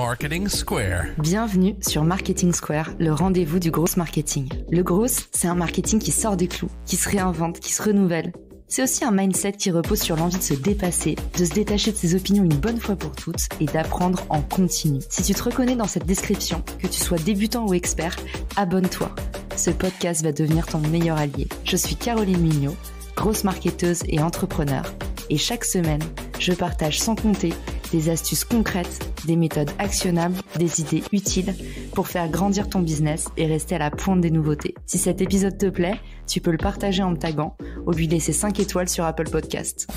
Marketing Square. Bienvenue sur Marketing Square, le rendez-vous du growth marketing. Le growth, c'est un marketing qui sort des clous, qui se réinvente, qui se renouvelle. C'est aussi un mindset qui repose sur l'envie de se dépasser, de se détacher de ses opinions une bonne fois pour toutes et d'apprendre en continu. Si tu te reconnais dans cette description, que tu sois débutant ou expert, abonne-toi. Ce podcast va devenir ton meilleur allié. Je suis Caroline Mignot, grosse marketeuse et entrepreneur. Et chaque semaine, je partage sans compter des astuces concrètes, des méthodes actionnables, des idées utiles pour faire grandir ton business et rester à la pointe des nouveautés. Si cet épisode te plaît, tu peux le partager en me taguant ou lui laisser 5 étoiles sur Apple Podcasts.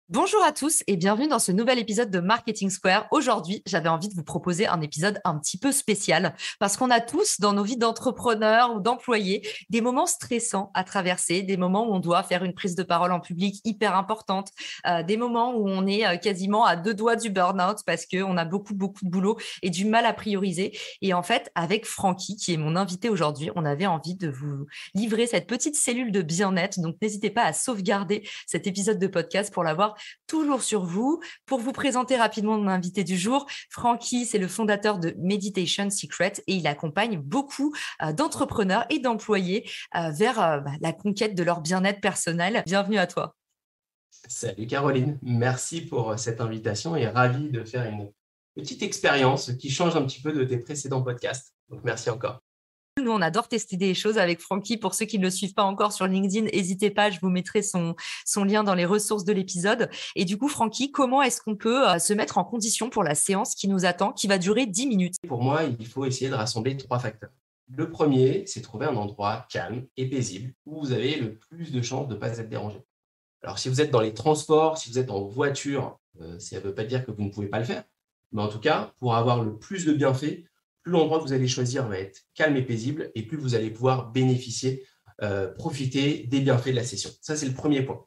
Bonjour à tous et bienvenue dans ce nouvel épisode de Marketing Square. Aujourd'hui, j'avais envie de vous proposer un épisode un petit peu spécial parce qu'on a tous dans nos vies d'entrepreneurs ou d'employés des moments stressants à traverser, des moments où on doit faire une prise de parole en public hyper importante, des moments où on est quasiment à 2 doigts du burn-out parce qu'on a beaucoup de boulot et du mal à prioriser. Et en fait, avec Francky, qui est mon invité aujourd'hui, on avait envie de vous livrer cette petite cellule de bien-être. Donc, n'hésitez pas à sauvegarder cet épisode de podcast pour l'avoir toujours sur vous. Pour vous présenter rapidement mon invité du jour, Francky, c'est le fondateur de Meditation Secret et il accompagne beaucoup d'entrepreneurs et d'employés vers la conquête de leur bien-être personnel. Bienvenue à toi. Salut Caroline, merci pour cette invitation et ravi de faire une petite expérience qui change un petit peu de tes précédents podcasts. Donc merci encore. Nous, on adore tester des choses avec Francky. Pour ceux qui ne le suivent pas encore sur LinkedIn, n'hésitez pas, je vous mettrai son lien dans les ressources de l'épisode. Et du coup, Francky, comment est-ce qu'on peut se mettre en condition pour la séance qui nous attend, qui va durer 10 minutes? Pour moi, il faut essayer de rassembler 3 facteurs. Le premier, c'est trouver un endroit calme et paisible où vous avez le plus de chances de ne pas être dérangé. Alors, si vous êtes dans les transports, si vous êtes en voiture, ça ne veut pas dire que vous ne pouvez pas le faire. Mais en tout cas, pour avoir le plus de bienfaits, plus l'endroit que vous allez choisir va être calme et paisible et plus vous allez pouvoir bénéficier, profiter des bienfaits de la session. Ça, c'est le premier point.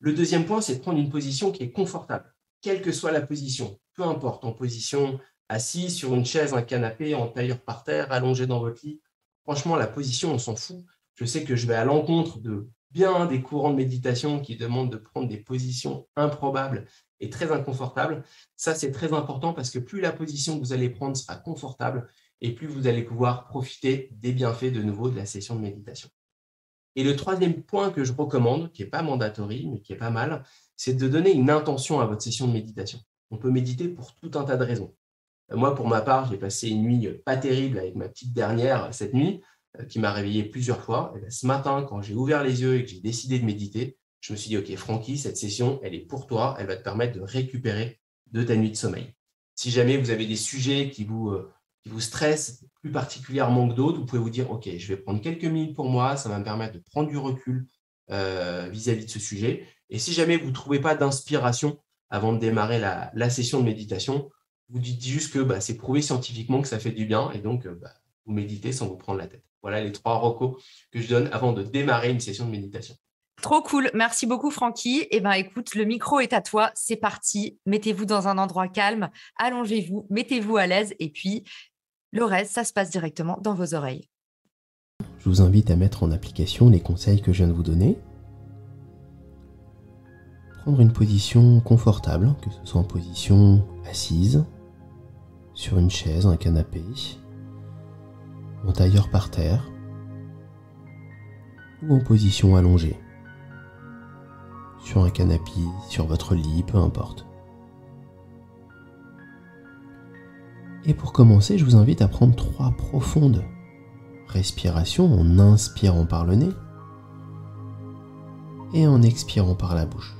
Le deuxième point, c'est de prendre une position qui est confortable, quelle que soit la position, peu importe, en position assise sur une chaise, un canapé, en tailleur par terre, allongé dans votre lit. Franchement, la position, on s'en fout. Je sais que je vais à l'encontre de bien des courants de méditation qui demandent de prendre des positions improbables et très inconfortables. Ça, c'est très important parce que plus la position que vous allez prendre sera confortable et plus vous allez pouvoir profiter des bienfaits de nouveau de la session de méditation. Et le troisième point que je recommande, qui n'est pas mandatory, mais qui est pas mal, c'est de donner une intention à votre session de méditation. On peut méditer pour tout un tas de raisons. Moi, pour ma part, j'ai passé une nuit pas terrible avec ma petite dernière cette nuit, qui m'a réveillé plusieurs fois. Et ce matin, quand j'ai ouvert les yeux et que j'ai décidé de méditer, je me suis dit, OK, Francky, cette session, elle est pour toi. Elle va te permettre de récupérer de ta nuit de sommeil. Si jamais vous avez des sujets qui vous stressent plus particulièrement que d'autres, vous pouvez vous dire, OK, je vais prendre quelques minutes pour moi. Ça va me permettre de prendre du recul vis-à-vis de ce sujet. Et si jamais vous ne trouvez pas d'inspiration avant de démarrer la session de méditation, vous dites juste que c'est prouvé scientifiquement que ça fait du bien et donc vous méditez sans vous prendre la tête. Voilà les 3 recos que je donne avant de démarrer une session de méditation. Trop cool. Merci beaucoup, Francky. Écoute, le micro est à toi. C'est parti. Mettez-vous dans un endroit calme. Allongez-vous. Mettez-vous à l'aise. Et puis, le reste, ça se passe directement dans vos oreilles. Je vous invite à mettre en application les conseils que je viens de vous donner. Prendre une position confortable, que ce soit en position assise, sur une chaise, un canapé, en tailleur par terre, ou en position allongée, sur un canapé, sur votre lit, peu importe. Et pour commencer, je vous invite à prendre 3 profondes respirations en inspirant par le nez et en expirant par la bouche.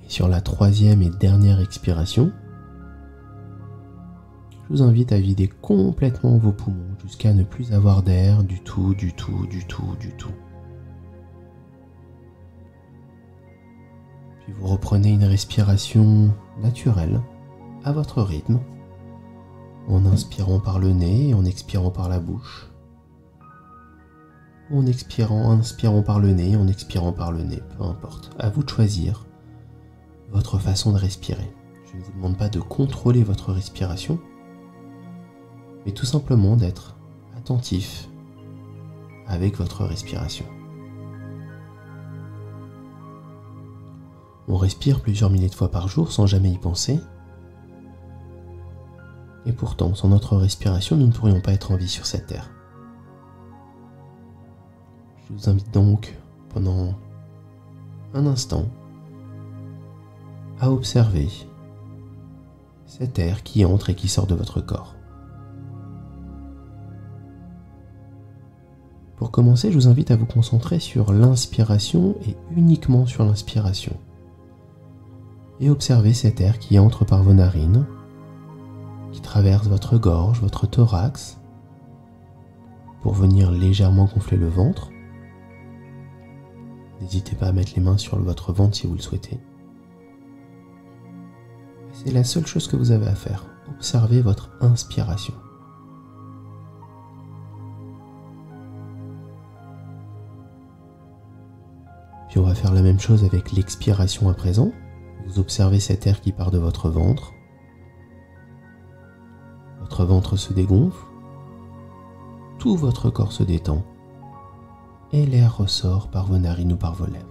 Et sur la 3e et dernière expiration, je vous invite à vider complètement vos poumons jusqu'à ne plus avoir d'air du tout. Puis vous reprenez une respiration naturelle, à votre rythme, en inspirant par le nez et en expirant par la bouche. En inspirant par le nez, en expirant par le nez, peu importe. À vous de choisir votre façon de respirer. Je ne vous demande pas de contrôler votre respiration, mais tout simplement d'être attentif avec votre respiration. On respire plusieurs milliers de fois par jour sans jamais y penser. Et pourtant, sans notre respiration, nous ne pourrions pas être en vie sur cette terre. Je vous invite donc, pendant un instant, à observer cet air qui entre et qui sort de votre corps. Pour commencer, je vous invite à vous concentrer sur l'inspiration et uniquement sur l'inspiration. Et observez cet air qui entre par vos narines, qui traverse votre gorge, votre thorax, pour venir légèrement gonfler le ventre. N'hésitez pas à mettre les mains sur votre ventre si vous le souhaitez. C'est la seule chose que vous avez à faire. Observez votre inspiration. Puis on va faire la même chose avec l'expiration à présent. Vous observez cet air qui part de votre ventre. Votre ventre se dégonfle. Tout votre corps se détend. Et l'air ressort par vos narines ou par vos lèvres.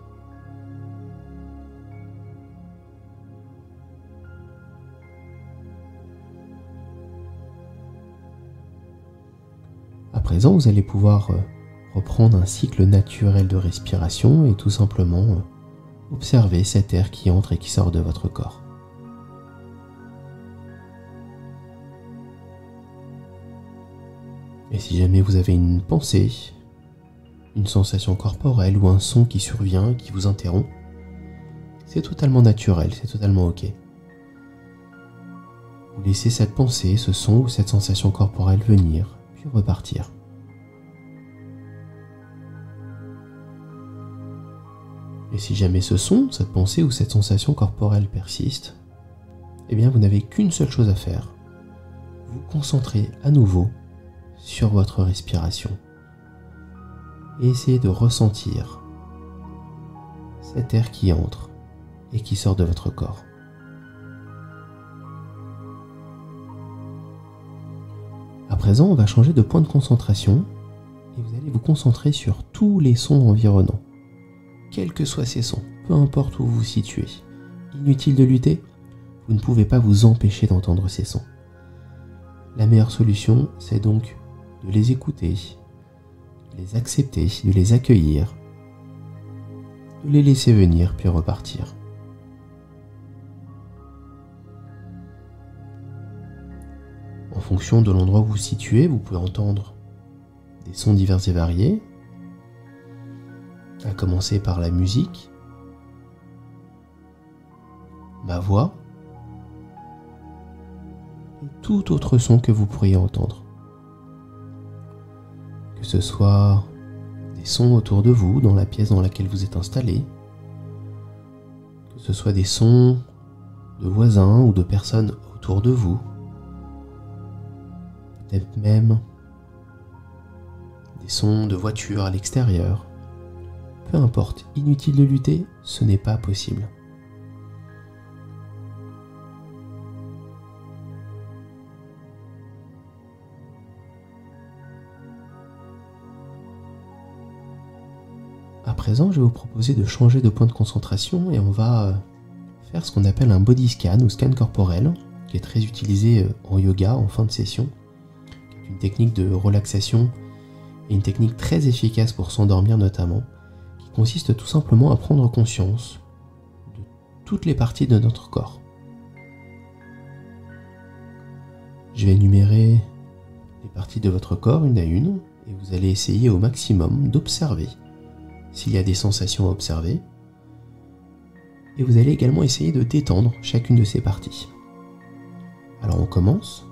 À présent, vous allez pouvoir reprendre un cycle naturel de respiration et tout simplement observer cet air qui entre et qui sort de votre corps. Et si jamais vous avez une pensée, une sensation corporelle ou un son qui survient, qui vous interrompt, c'est totalement naturel, c'est totalement ok. Vous laissez cette pensée, ce son ou cette sensation corporelle venir, puis repartir. Et si jamais ce son, cette pensée ou cette sensation corporelle persiste, eh bien vous n'avez qu'une seule chose à faire. Vous concentrez à nouveau sur votre respiration. Et essayez de ressentir cet air qui entre et qui sort de votre corps. À présent, on va changer de point de concentration et vous allez vous concentrer sur tous les sons environnants. Quels que soient ces sons, peu importe où vous vous situez. Inutile de lutter, vous ne pouvez pas vous empêcher d'entendre ces sons. La meilleure solution, c'est donc de les écouter, de les accepter, de les accueillir, de les laisser venir puis repartir. En fonction de l'endroit où vous vous situez, vous pouvez entendre des sons divers et variés, à commencer par la musique, ma voix, et tout autre son que vous pourriez entendre. Que ce soit des sons autour de vous, dans la pièce dans laquelle vous êtes installé, que ce soit des sons de voisins ou de personnes autour de vous, peut-être même des sons de voitures à l'extérieur. Peu importe, inutile de lutter, ce n'est pas possible. À présent, je vais vous proposer de changer de point de concentration et on va faire ce qu'on appelle un body scan ou scan corporel, qui est très utilisé en yoga en fin de session, qui est une technique de relaxation et une technique très efficace pour s'endormir notamment, qui consiste tout simplement à prendre conscience de toutes les parties de notre corps. Je vais énumérer les parties de votre corps une à une et vous allez essayer au maximum d'observer s'il y a des sensations à observer. Et vous allez également essayer de détendre chacune de ces parties. Alors on commence.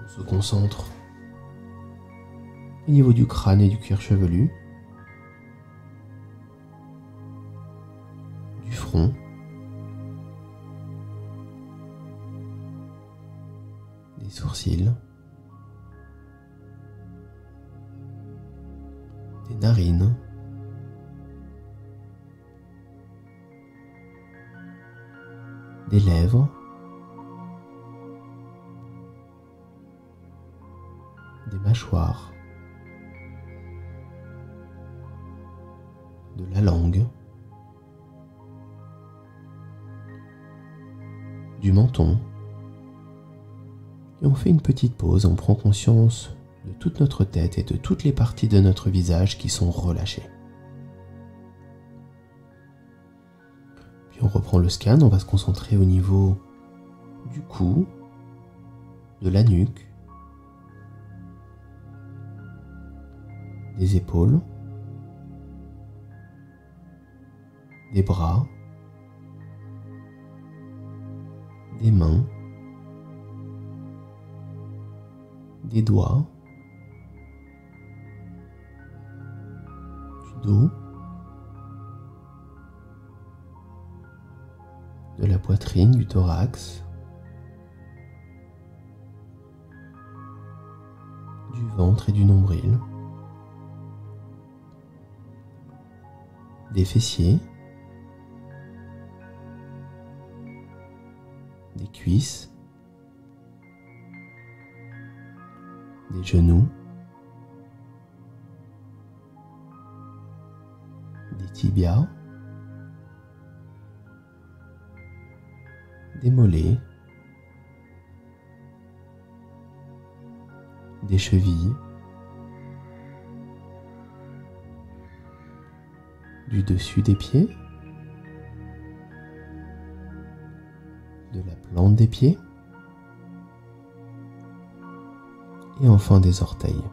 On se concentre au niveau du crâne et du cuir chevelu, du front, des sourcils, des narines, des lèvres, des mâchoires, de la langue, du menton. Et on fait une petite pause, on prend conscience de toute notre tête et de toutes les parties de notre visage qui sont relâchées. Puis on reprend le scan, on va se concentrer au niveau du cou, de la nuque, des épaules, des bras, des mains, des doigts, du dos, de la poitrine, du thorax, du ventre et du nombril, des fessiers, des cuisses, des genoux, des tibias, des mollets, des chevilles, du dessus des pieds, de la plante des pieds, et enfin des orteils.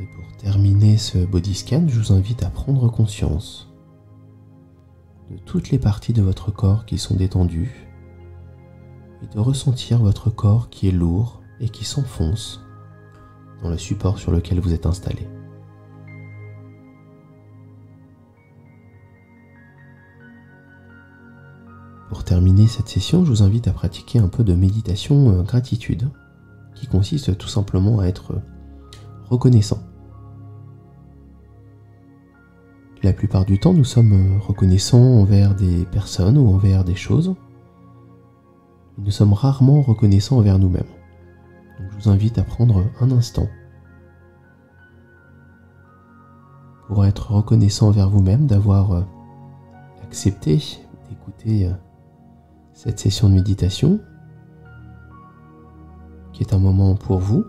Et pour terminer ce body scan, je vous invite à prendre conscience de toutes les parties de votre corps qui sont détendues et de ressentir votre corps qui est lourd et qui s'enfonce dans le support sur lequel vous êtes installé. Pour terminer cette session, je vous invite à pratiquer un peu de méditation gratitude, qui consiste tout simplement à être reconnaissant. La plupart du temps, nous sommes reconnaissants envers des personnes ou envers des choses. Nous sommes rarement reconnaissants envers nous-mêmes. Donc, je vous invite à prendre un instant pour être reconnaissant envers vous-même, d'avoir accepté d'écouter cette session de méditation, qui est un moment pour vous,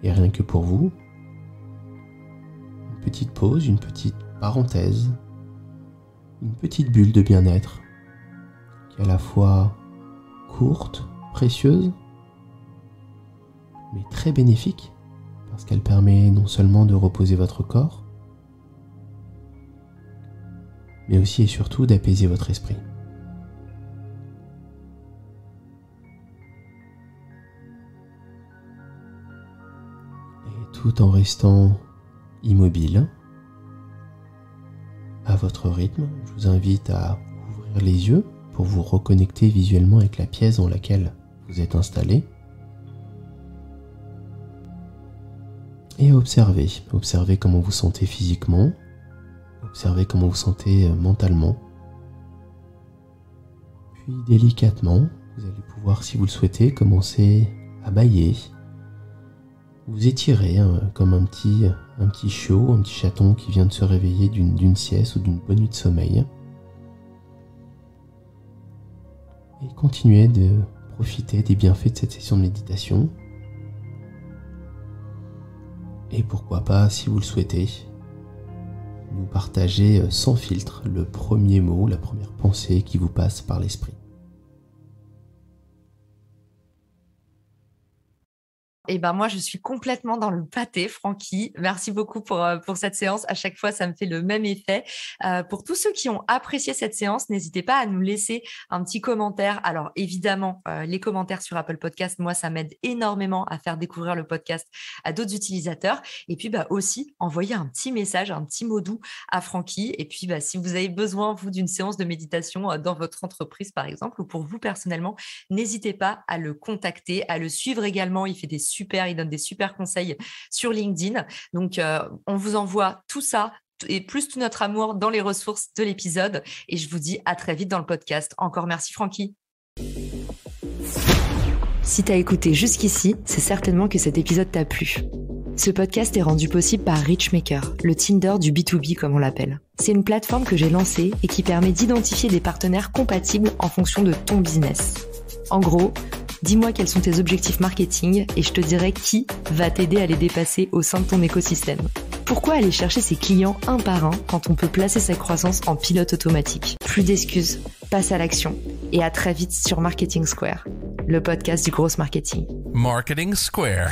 et rien que pour vous. Une petite pause, une petite parenthèse, une petite bulle de bien-être, qui est à la fois courte, précieuse, mais très bénéfique, parce qu'elle permet non seulement de reposer votre corps, mais aussi et surtout d'apaiser votre esprit. Tout en restant immobile, à votre rythme, je vous invite à ouvrir les yeux pour vous reconnecter visuellement avec la pièce dans laquelle vous êtes installé et à observer. Observez comment vous sentez physiquement, observez comment vous sentez mentalement. Puis délicatement, vous allez pouvoir, si vous le souhaitez, commencer à bâiller. Vous étirez comme un petit chiot, un petit chaton qui vient de se réveiller d'une sieste ou d'une bonne nuit de sommeil. Et continuez de profiter des bienfaits de cette session de méditation. Et pourquoi pas, si vous le souhaitez, nous partager sans filtre le premier mot, la première pensée qui vous passe par l'esprit. Et ben moi, je suis complètement dans le pâté, Francky. Merci beaucoup pour cette séance. À chaque fois, ça me fait le même effet. Pour tous ceux qui ont apprécié cette séance, n'hésitez pas à nous laisser un petit commentaire. Alors évidemment, les commentaires sur Apple Podcast, moi, ça m'aide énormément à faire découvrir le podcast à d'autres utilisateurs. Et puis aussi, envoyer un petit message, un petit mot doux à Francky. Et puis si vous avez besoin, vous, d'une séance de méditation dans votre entreprise, par exemple, ou pour vous personnellement, n'hésitez pas à le contacter, à le suivre également. Il fait il donne des super conseils sur LinkedIn. Donc, on vous envoie tout ça et plus tout notre amour dans les ressources de l'épisode. Et je vous dis à très vite dans le podcast. Encore merci, Francky. Si t'as écouté jusqu'ici, c'est certainement que cet épisode t'a plu. Ce podcast est rendu possible par Richmaker, le Tinder du B2B comme on l'appelle. C'est une plateforme que j'ai lancée et qui permet d'identifier des partenaires compatibles en fonction de ton business. En gros, dis-moi quels sont tes objectifs marketing et je te dirai qui va t'aider à les dépasser au sein de ton écosystème. Pourquoi aller chercher ses clients un par un quand on peut placer sa croissance en pilote automatique ? Plus d'excuses, passe à l'action et à très vite sur Marketing Square, le podcast du gros marketing. Marketing Square.